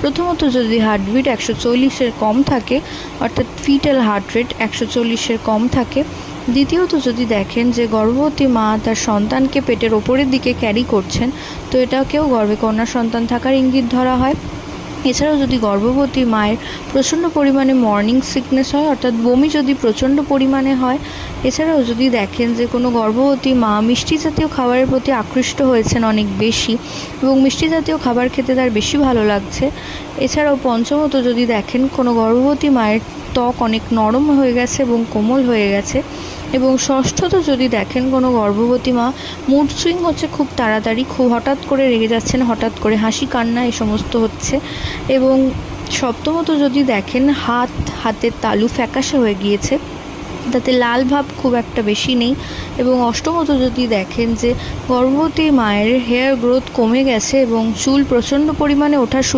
প্রথমত যদি হার্টবিট 140-এর কম থাকে, অর্থাৎ ফিটাল হার্ট রেট 140-এর কম থাকে। দ্বিতীয়ত যদি দেখেন যে গর্ভবতী মা তার সন্তানকে পেটের ওপরের দিকে ক্যারি করছেন, তো এটাকেও গর্ভে কন্যা সন্তান থাকার ইঙ্গিত ধরা হয়। এছাড়াও যদি গর্ভবতী মায়ের প্রচণ্ড পরিমাণে মর্নিং সিকনেস হয়, অর্থাৎ বমি যদি প্রচণ্ড পরিমাণে হয়, এছাড়াও যদি দেখেন যে কোনো গর্ভবতী মা মিষ্টি জাতীয় খাবারের প্রতি আকৃষ্ট হয়েছেন অনেক বেশি এবং মিষ্টি জাতীয় খাবার খেতে তার বেশি ভালো লাগছে। এছাড়াও পঞ্চমত যদি দেখেন কোনো গর্ভবতী মায়ের ত্বক অনেক নরম হয়ে গেছে এবং কোমল হয়ে গেছে। এবং ষষ্ঠত যদি দেখেন কোনো গর্ভবতী মা মুড সুইং হচ্ছে খুব তাড়াতাড়ি, খুব হঠাৎ করে রেগে যাচ্ছেন, হঠাৎ করে হাসি কান্না এই সমস্ত হচ্ছে। এবং সপ্তমত যদি দেখেন হাতের তালু ফ্যাকাশে হয়ে গিয়েছে, তাতে লাল ভাব খুব একটা বেশি নেই। এবং অষ্টমত যদি দেখেন যে গর্ভবতী মায়ের হেয়ার গ্রোথ কমে গেছে এবং চুল প্রচণ্ড পরিমাণে ওঠা